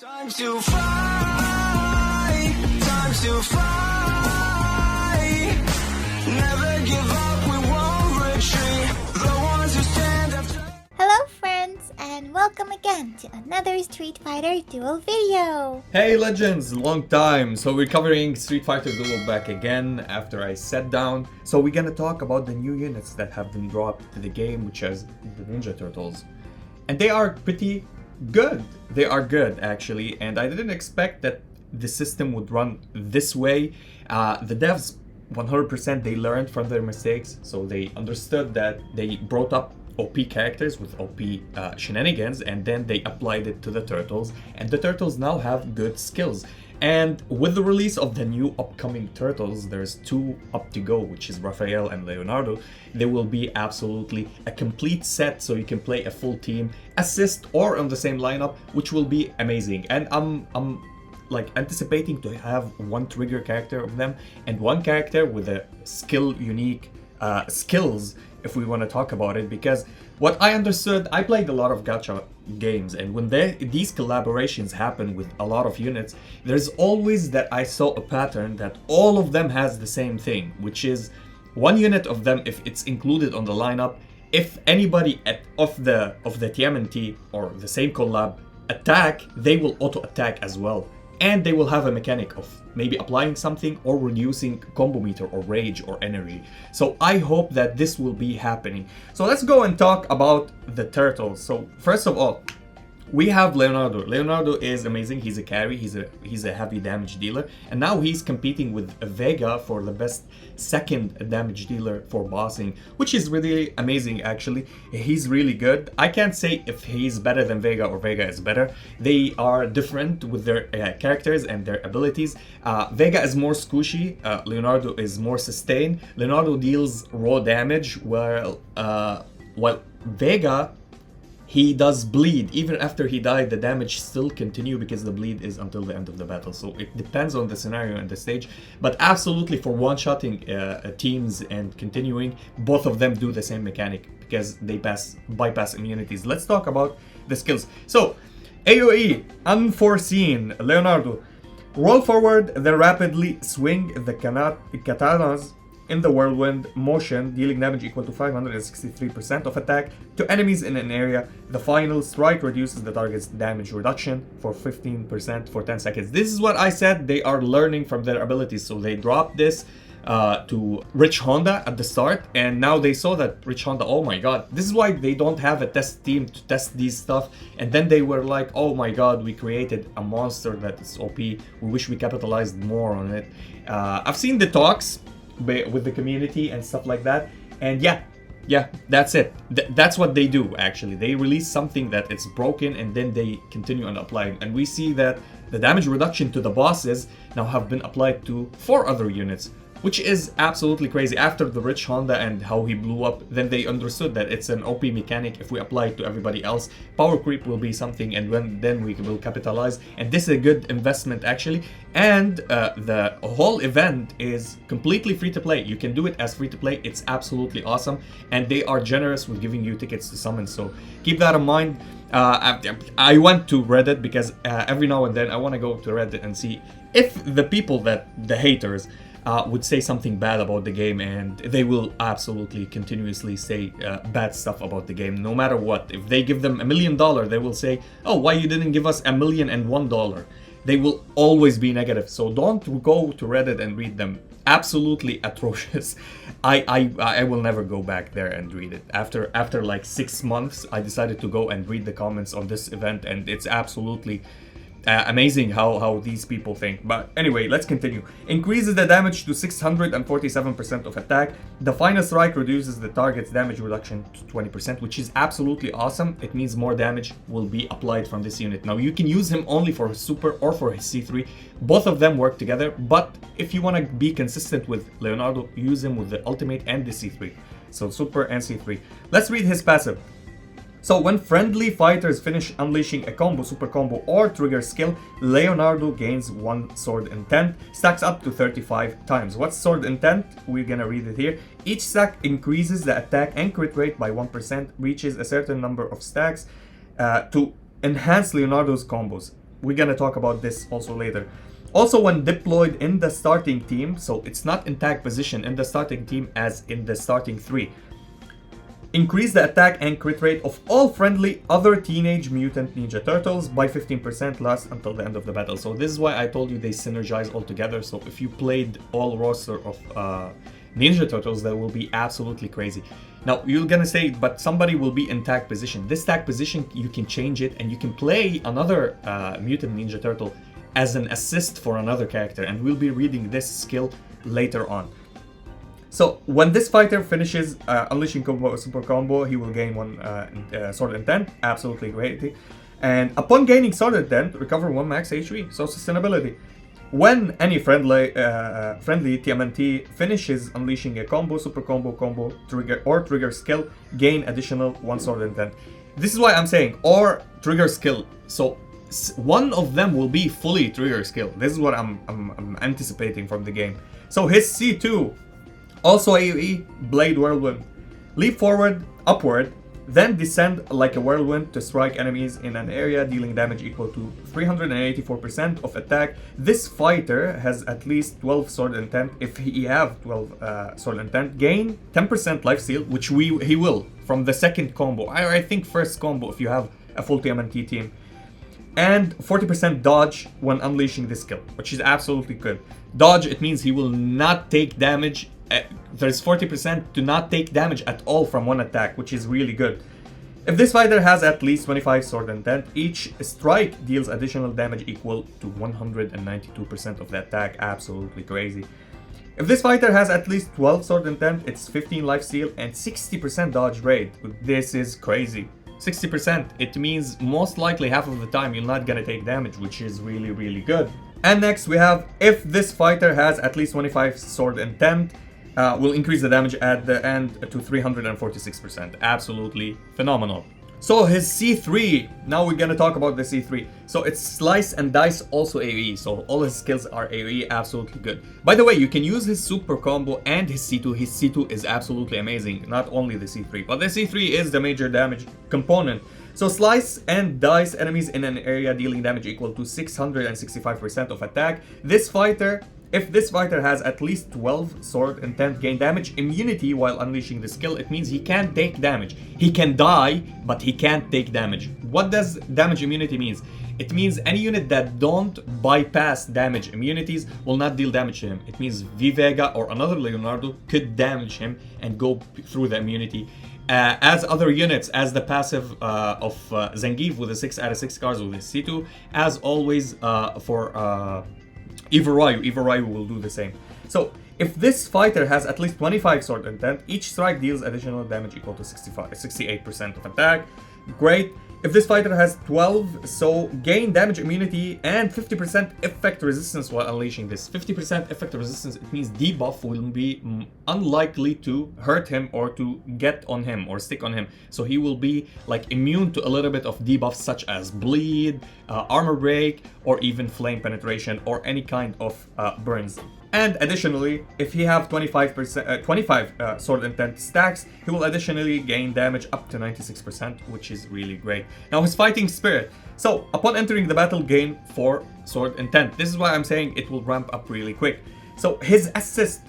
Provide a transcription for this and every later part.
Time to fly, time to fly. Never give up, we won't retreat. The ones who stand up. Hello friends, and welcome again to another Street Fighter Duel video. Hey legends, long time. So we're covering Street Fighter Duel back again after I sat down. So we're gonna talk about the new units that have been dropped to the game, which is the Ninja Turtles. And they are pretty good. They are good actually, and I didn't expect that the system would run this way. The devs 100% they learned from their mistakes, so they understood that they brought up OP characters with OP shenanigans, and then they applied it to the turtles, and the turtles now have good skills. And with the release of the new upcoming turtles, there's two up to go, which is Raphael and Leonardo. There will be absolutely a complete set, so you can play a full team, assist or on the same lineup, which will be amazing. And I'm like anticipating to have one trigger character of them and one character with a unique skills, if we want to talk about it, because what I understood, I played a lot of gacha games, and when these collaborations happen with a lot of units, there's always that I saw a pattern that all of them has the same thing, which is one unit of them, if it's included on the lineup, if anybody of the tmnt or the same collab attack, they will auto attack as well. And they will have a mechanic of maybe applying something or reducing combo meter or rage or energy. So I hope that this will be happening. So let's go and talk about the turtles. So first of all, we have Leonardo. Leonardo is amazing. He's a carry. He's a heavy damage dealer, and now he's competing with Vega for the best second damage dealer for bossing, which is really amazing. Actually, he's really good. I can't say if he's better than Vega or Vega is better. They are different with their characters and their abilities. Vega is more squishy. Leonardo is more sustained. Leonardo deals raw damage, while Vega, he does bleed. Even after he died, the damage still continue because the bleed is until the end of the battle. So it depends on the scenario and the stage. But absolutely for one-shotting teams and continuing, both of them do the same mechanic because they bypass immunities. Let's talk about the skills. So AoE, unforeseen. Leonardo, roll forward, then rapidly swing the katanas in the whirlwind motion, dealing damage equal to 563% of attack to enemies in an area. The final strike reduces the target's damage reduction for 15% for 10 seconds. This is what I said, they are learning from their abilities. So they dropped this to Rich Honda at the start, and now they saw that Rich Honda, oh my god, this is why they don't have a test team to test these stuff. And then they were like, oh my god, we created a monster that is OP. We wish we capitalized more on it. I've seen the talks with the community and stuff like that, and yeah, that's it. That's what they do actually. They release something that it's broken and then they continue on applying, and we see that the damage reduction to the bosses now have been applied to 4 other units, which is absolutely crazy. After the Rich Honda and how he blew up, then they understood that it's an OP mechanic. If we apply it to everybody else, power creep will be something, and then we will capitalize. And this is a good investment actually. And the whole event is completely free to play. You can do it as free to play. It's absolutely awesome, and they are generous with giving you tickets to summon. So keep that in mind. I went to Reddit because every now and then I want to go to Reddit and see if the people the haters would say something bad about the game, and they will absolutely continuously say bad stuff about the game no matter what. If they give them $1 million, they will say, oh, why you didn't give us $1,001,001? They will always be negative, so don't go to Reddit and read them. Absolutely atrocious. I will never go back there and read it. After like 6 months, I decided to go and read the comments on this event, and it's absolutely amazing how these people think. But anyway, let's continue. Increases the damage to 647% of attack. The final strike reduces the target's damage reduction to 20%, which is absolutely awesome. It means more damage will be applied from this unit. Now you can use him only for his super or for his C3. Both of them work together, but if you want to be consistent with Leonardo, use him with the ultimate and the C3. So super and C3. Let's read his passive. So when friendly fighters finish unleashing a combo, super combo, or trigger skill, Leonardo gains 1 sword intent, stacks up to 35 times. What's sword intent? We're gonna read it here. Each stack increases the attack and crit rate by 1%, reaches a certain number of stacks to enhance Leonardo's combos. we're gonna talk about this also later. Also, when deployed in the starting team, so it's not in tag position in the starting team as in the starting 3. Increase the attack and crit rate of all friendly other Teenage Mutant Ninja Turtles by 15%, lasts until the end of the battle. So this is why I told you they synergize all together. So if you played all roster of Ninja Turtles, that will be absolutely crazy. Now you're gonna say, but somebody will be in tag position. This tag position, you can change it and you can play another Mutant Ninja Turtle as an assist for another character, and we'll be reading this skill later on. So when this fighter finishes unleashing combo super combo, he will gain 1 sword intent, absolutely great. And upon gaining sword intent, recover 1 max HP, so sustainability. When any friendly tmnt finishes unleashing a combo, super combo, trigger skill, gain additional 1 sword intent. This is why I'm saying or trigger skill. So one of them will be fully trigger skill. This is what I'm anticipating from the game. So his C2. Also AoE, Blade Whirlwind. Leap forward, upward, then descend like a whirlwind to strike enemies in an area, dealing damage equal to 384% of attack. This fighter has at least 12 sword intent. If he have 12 sword intent, gain 10% life steal, which he will from the second combo. I think first combo if you have a full TMNT team. And 40% dodge when unleashing this skill, which is absolutely good. Dodge, it means he will not take damage. There's 40% to not take damage at all from one attack, which is really good. If this fighter has at least 25 sword intent, each strike deals additional damage equal to 192% of the attack. Absolutely crazy. If this fighter has at least 12 sword intent, it's 15 life steal and 60% dodge rate. This is crazy. 60%, it means most likely half of the time you're not gonna take damage, which is really, really good. And next we have, if this fighter has at least 25 sword intent, will increase the damage at the end to 346%. Absolutely phenomenal. So his C3, now we're gonna talk about the C3. So it's Slice and Dice, also AoE. So all his skills are AoE, absolutely good. By the way, you can use his super combo and his C2. His C2 is absolutely amazing, not only the C3. But the C3 is the major damage component. So Slice and Dice enemies in an area, dealing damage equal to 665% of attack. If this fighter has at least 12 sword intent, gain damage immunity while unleashing the skill. It means he can't take damage. He can die, but he can't take damage. What does damage immunity means? It means any unit that don't bypass damage immunities will not deal damage to him. It means V Vega or another Leonardo could damage him and go through the immunity. As other units, as the passive of Zangief with the 6 out of 6 cards with his C2. As always for Eva Ryu will do the same. So if this fighter has at least 25 sword intent, each strike deals additional damage equal to 68% of attack. Great. If this fighter has 12, so gain damage immunity and 50% effect resistance while unleashing this. 50% effect resistance, it means debuff will be unlikely to hurt him or to get on him or stick on him. So he will be like immune to a little bit of debuffs such as bleed, armor break, or even flame penetration or any kind of burns. And additionally, if he have 25 sword intent stacks, he will additionally gain damage up to 96%, which is really great. Now his fighting spirit. So upon entering the battle, gain 4 sword intent. This is why I'm saying it will ramp up really quick. So his assist.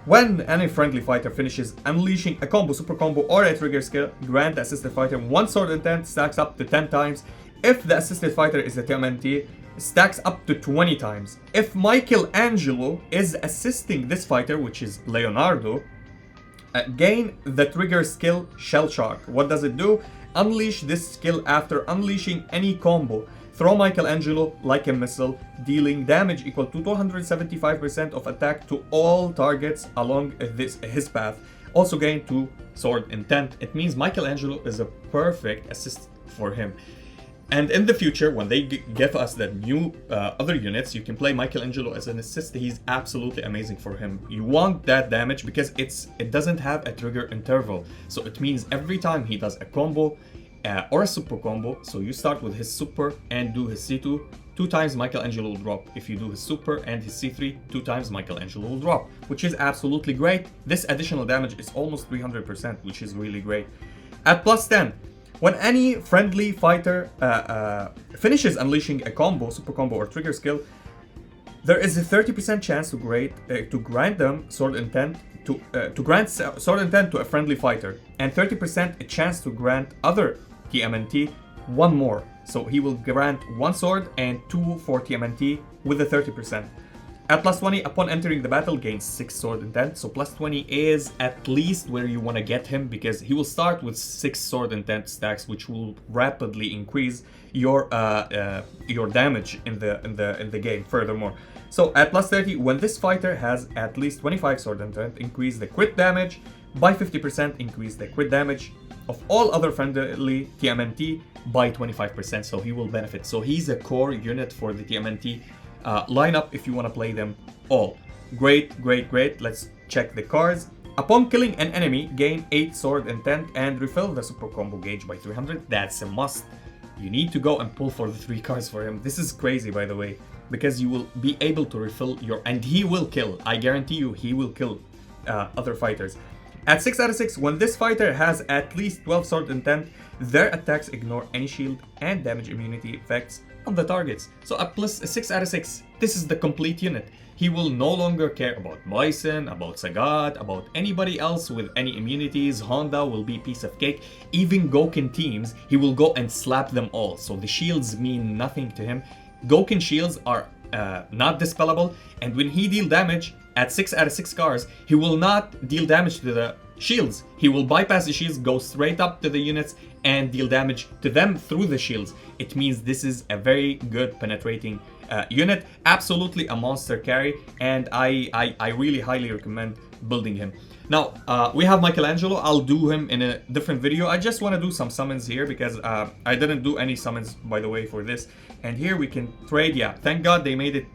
When any friendly fighter finishes unleashing a combo, super combo, or a trigger skill, grant the assisted fighter 1 sword intent, stacks up to 10 times. If the assisted fighter is a TMNT, stacks up to 20 times. If Michelangelo is assisting this fighter, which is Leonardo, gain the trigger skill Shell Shock. What does it do? Unleash this skill after unleashing any combo. Throw Michelangelo like a missile, dealing damage equal to 275% of attack to all targets along his path. Also gain 2 sword intent. It means Michelangelo is a perfect assist for him. And in the future, when they give us the new other units, you can play Michelangelo as an assist. He's absolutely amazing for him. You want that damage because it doesn't have a trigger interval. So it means every time he does a combo or a super combo, so you start with his super and do his C2, 2 times Michelangelo will drop. If you do his super and his C3, 2 times Michelangelo will drop, which is absolutely great. This additional damage is almost 300%, which is really great. At plus 10, When any friendly fighter finishes unleashing a combo, super combo, or trigger skill, there is a 30% chance to grant them sword intent to a friendly fighter, and 30% a chance to grant other TMNT one more. So he will grant one sword and 2 for TMNT with a 30%. At plus 20, upon entering the battle, gains 6 sword intent. So plus 20 is at least where you want to get him, because he will start with 6 sword intent stacks, which will rapidly increase your damage in the game. Furthermore, so at plus 30, when this fighter has at least 25 sword intent, increase the crit damage by 50%. Increase the crit damage of all other friendly TMNT by 25%. So he will benefit. So he's a core unit for the TMNT lineup if you want to play them all. Great. Let's check the cards. Upon killing an enemy, gain 8 sword intent and refill the super combo gauge by 300. That's a must. You need to go and pull for the 3 cards for him. This is crazy, by the way, because you will be able to refill and he will kill. I guarantee you, he will kill other fighters. At 6 out of 6, when this fighter has at least 12 sword intent, their attacks ignore any shield and damage immunity effects on the targets. So at plus 6 out of 6, this is the complete unit. He will no longer care about Bison, about Sagat, about anybody else with any immunities. Honda will be piece of cake. Even Gouken teams, he will go and slap them all. So the shields mean nothing to him. Gouken shields are not dispellable, and when he deal damage at 6 out of 6 cars, he will not deal damage to the shields. He will bypass the shields, go straight up to the units, and deal damage to them through the shields. It means this is a very good penetrating unit. Absolutely a monster carry, and I really highly recommend building him. Now, we have Michelangelo. I'll do him in a different video. I just want to do some summons here because I didn't do any summons, by the way, for this. And here we can trade. Yeah, thank God they made it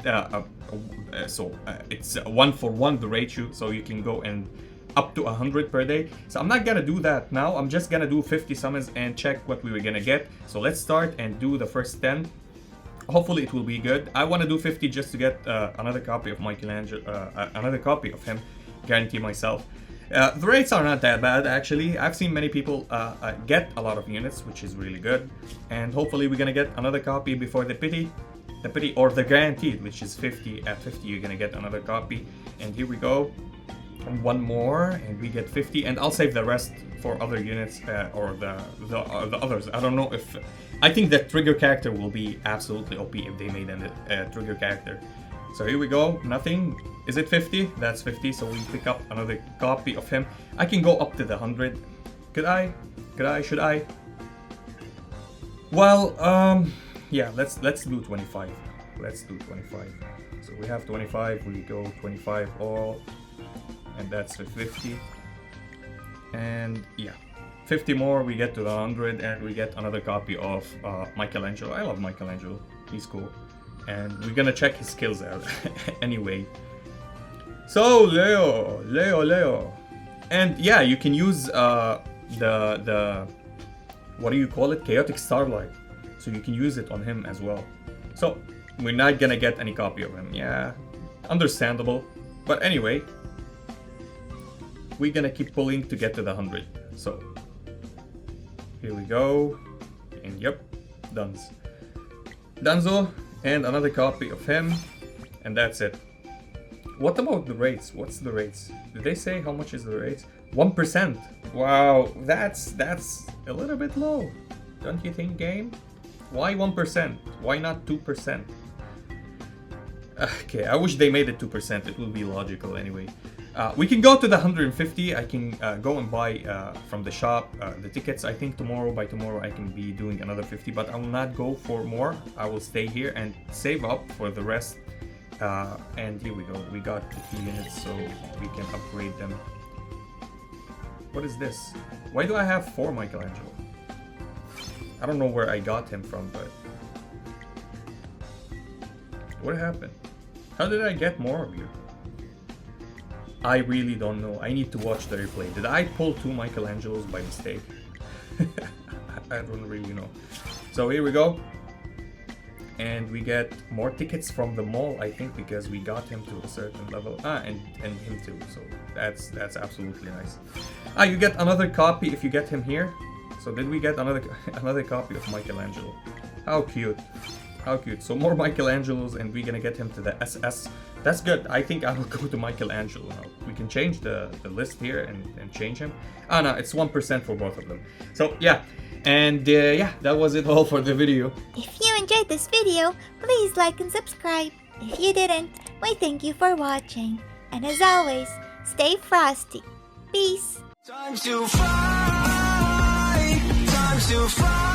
it's 1-for-1 the ratio, so you can go and up to 100 per day. So I'm not gonna do that now. I'm just gonna do 50 summons and check what we were gonna get. So let's start and do the first 10. Hopefully it will be good. I want to do 50 just to get another copy of Michelangelo, another copy of him, guarantee myself. The rates are not that bad, actually. I've seen many people get a lot of units, which is really good. And hopefully we're gonna get another copy before the pity or the guaranteed, which is 50. At 50 you're gonna get another copy. And here we go. One more and we get 50, and I'll save the rest for other units or the others. I don't know if... I think the trigger character will be absolutely OP if they made a trigger character. So here we go, nothing. Is it 50? That's 50, so we pick up another copy of him. I can go up to the 100. Should I? Well, yeah, let's do 25. Let's do 25. So we have 25, we go 25 all, and that's 50. And yeah, 50 more, we get to the 100, and we get another copy of Michelangelo. I love Michelangelo, he's cool. And we're gonna check his skills out anyway. So Leo. And yeah, you can use the what do you call it? Chaotic Starlight. So you can use it on him as well. So we're not gonna get any copy of him. Yeah, understandable. But anyway, we're gonna keep pulling to get to the 100. So here we go. And yep, Danzo. And another copy of him. And that's it. What about the rates? What's the rates? Did they say how much is the rates? 1%. Wow, that's a little bit low. Don't you think, game? Why 1%? Why not 2%? Okay, I wish they made it 2%. It will be logical anyway. We can go to the 150. I can go and buy from the shop the tickets. I think by tomorrow I can be doing another 50, but I will not go for more. I will stay here and save up for the rest. And here we go. We got 50 units, so we can upgrade them. What is this? Why do I have 4 Michelangelo? I don't know where I got him from, but... What happened? How did I get more of you? I really don't know. I need to watch the replay. Did I pull 2 Michelangelos by mistake? I don't really know. So here we go. And we get more tickets from the mall, I think, because we got him to a certain level. And him too. So that's absolutely nice. You get another copy if you get him here. So did we get another copy of Michelangelo? How cute. How cute. So more Michelangelos, and we're gonna get him to the SS. That's good. I think I will go to Michelangelo now. We can change the list here and change him. Oh no, it's 1% for both of them. So yeah. And yeah, that was it all for the video. If you enjoyed this video, please like and subscribe. If you didn't, we thank you for watching. And as always, stay frosty. Peace. Time to fight, time to fight.